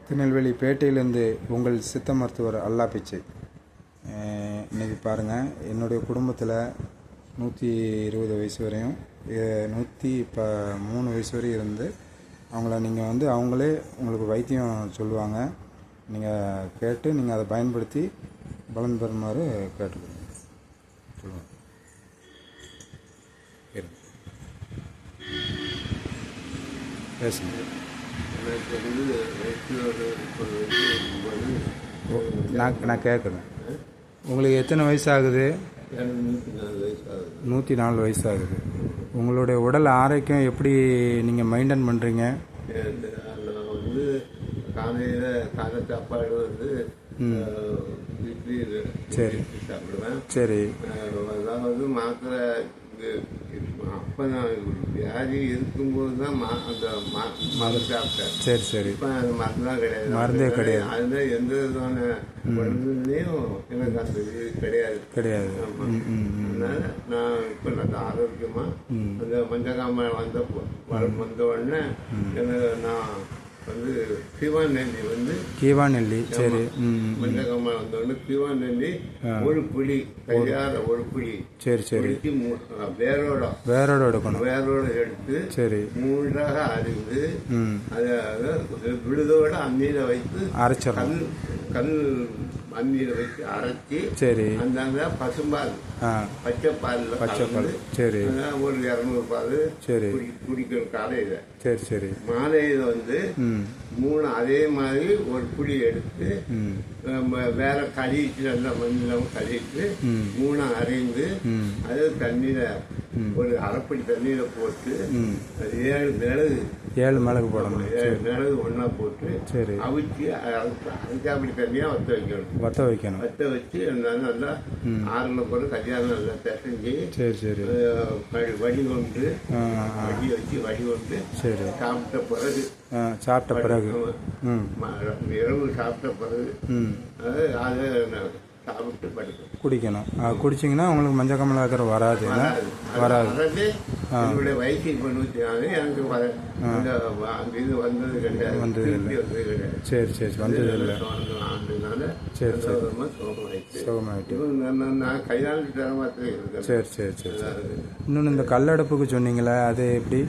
திருநெல்வேலி பேட்டையிலேருந்து உங்கள் சித்த மருத்துவர் அல்லா பிச்சை. இன்றைக்கி பாருங்கள், என்னுடைய குடும்பத்தில் 120 வயசு வரையும் 103 வயசு வரையும் இருந்து அவங்கள நீங்கள் அவங்களே உங்களுக்கு வைத்தியம் சொல்லுவாங்க. நீங்கள் கேட்டு நீங்கள் அதை பயன்படுத்தி பலன் பெறுமாறு கேட்டுக்கோங்க. சொல்லுவாங்க. பேசுங்க. நான் கேட்குறேன், உங்களுக்கு எத்தனை வயசு ஆகுது? 104 வயசு ஆகுது. உங்களுடைய உடல் ஆரோக்கியம் எப்படி நீங்கள் மெயின்டைன் பண்ணுறீங்க? காலை சாப்பாடு இட்லி சரி சாப்பிடுவேன். சரி. அதாவது மாத்திரை அப்போ நான் வியாதி இருக்கும்போது தான் அந்த மருந்து சாப்பிட்டேன். சரி சரி. இப்போ அந்த மருந்துலாம் கிடையாது, மருந்தே கிடையாது. அதில் எந்த விதமான மருந்துலேயும் எனக்கு அந்த இது கிடையாது. அதனால நான் இப்போ நல்லா ஆரோக்கியமாக அந்த மஞ்சக்காம வந்த உடனே எனக்கு நான் கீவா நெல்லி சரி. மஞ்சக்காம வந்த உடனே கீவா நெல்லி ஒரு புளி கையாத ஒரு புளி சரி சரி வேரோட எடுக்கணும். வேரோட எடுத்து சரி மூன்றாக அறிந்து அதை விழுதோட அம்மியில வைத்து அரைச்சிடணும். கல் அம்மியில வச்சு அரைச்சி சரி அந்த பசும்பால் பச்சை பால் சரி ஒரு 200 பால் சரி குடிக்கணும் காலையில. சரி சரி. மாலையில அதே மாதிரி ஒரு புளி எடுத்து வேற கழிட்டு நல்லா மஞ்சள் கழிட்டு 3 அரைந்து அது தண்ணியில ஒரு அரைப்படி தண்ணியில போட்டு 7 மிளகு போடணும். 7 மிளகு ஒன்னா போட்டு சரி அவிச்சு அரைச்சாப்படி தண்ணியா வத்த வைக்கணும். வத்த வச்சு நல்லா ஆறுல போற கல்யாணம் நல்லா பிசைஞ்சு சரி சரி வடிகொண்டு சரி சாப்பிட்ட பிறகு இரவு சாப்பிட்ட பிறகு அதை சாப்பிட்டு படிக்கணும், குடிக்கணும். குடிச்சிங்கன்னா உங்களுக்கு மஞ்சள் கமலா இருக்கிற வராது. என்னுடைய வயசு இப்போ 104. எனக்கு இது வந்தது கிடையாது. சரி சரி வந்தது இல்லை. சரி சரி சுகமாயிட்டு நான் கையாளு தரமாத்திரம் இருக்கேன். சரி சரி சரி சரி. இன்னொன்று இந்த கல்லடப்புக்கு சொன்னீங்களே, அது எப்படி?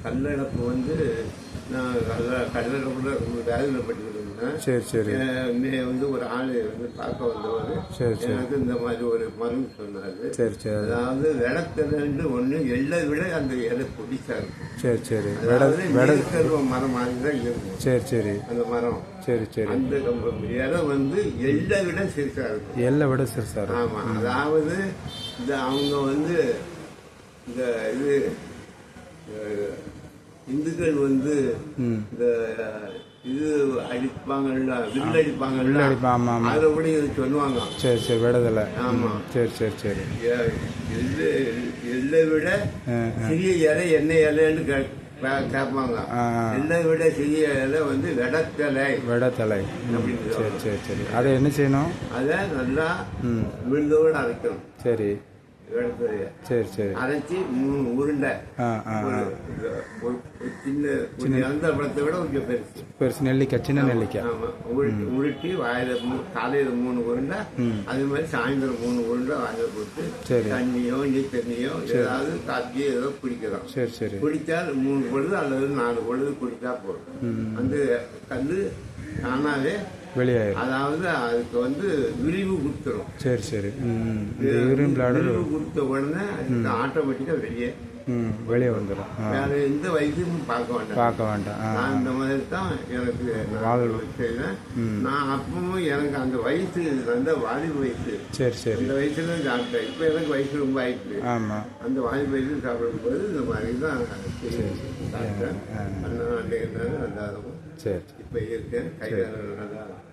கல்லடப்பு நான் கல்லடப்புல வேலையில் பட்டுக்கிட்டு இருந்தேன். சரி சரி. ஒரு ஆள் பார்க்க வந்தவர் சரி சரி எனக்கு இந்த மாதிரி ஒரு மருந்து சொன்னாரு. சரி சரி. அதாவது விடத்திலிருந்து ஒன்று எள்ளை விட அந்த இலை பிடிச்சா இருக்கும். சரி சரி. மரம் மாதிரி தான் இருக்கும். சரி சரி. அந்த மரம் சரி சரி. அந்த இலை எள்ளை விட சிறுசா இருக்கும். எள்ளை விட சிறுசா இருக்கும். ஆமா. அதாவது அவங்க இந்த இது இந்துக்கள் இந்த இது அடிப்பாங்கல்ல, வில் அடிப்பாங்கல்ல, அதை கூட இது சொல்லுவாங்க. சரி சரி. விடுதலை. ஆமா. சரி சரி சரி. எல்லை விட சிறிய இலை என்ன இலைன்னு கேட்பாங்க. எல்லை விட சிறிய இலை விடத்தலை அப்படின்னு. சரி சரி சரி. அதை என்ன செய்யணும்? அதை நல்லா விழுந்தோடு அரைக்கணும். சரி சரி சரி. அரைச்சி 3 உருண்டை, சின்ன அந்த பழத்தை விட கொஞ்சம் பெருசு நெல்லிக்காய், சின்ன நெல்லிக்காய் உருட்டி வாயில காலையில 3 உருண்டை, அதே மாதிரி சாயந்தரம் 3 உருண்டை வாயில போட்டு தண்ணியோ நீர் தண்ணியோ ஏதாவது காப்பியோ ஏதோ குடிக்கலாம். சரி சரி. குடித்தால் 3 பொழுது அல்லது 4 பொழுது குடித்தா போதும். அந்த கல் தானாவே வெளியாயிரும். அதாவது அதுக்கு விரிவு கொடுத்துரும். சரி சரி. விரிவு கொடுத்த உடனே ஆட்டோமேட்டிக்கா வெளியே வந்துடும். வேற எந்த வைத்தியமும் பார்க்க வேண்டாம். நான் இந்த மாதிரி தான் எனக்கு செய்வேன். நான் அப்பவும் எனக்கு அந்த வயசு வாலிப வயசு. சரி சரி. இந்த வயசுல தான் சாப்பிட்டேன். இப்ப எனக்கு வயசு ரொம்ப ஆயிடுச்சு. ஆமா. அந்த வாலிப வயசு சாப்பிடும் போது இந்த மாதிரி தான் சாப்பிட்டேன். சரி. இப்ப இருக்கேன். கைகாலம்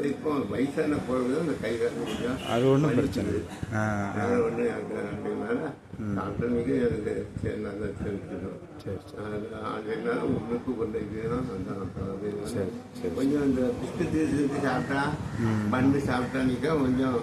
இப்போ வயசான பொழுது அந்த கைகாலம் கொஞ்சம் அது ஒன்றும் பிரச்சனை ஒன்று டாக்டருக்கு எனக்கு நல்லா தெரிஞ்சுக்கணும். என்னால் உனக்கு கொண்டு கொஞ்சம் இந்த பிஸ்கட் சாப்பிட்டா பண்ணு சாப்பிட்டானிக்கா கொஞ்சம்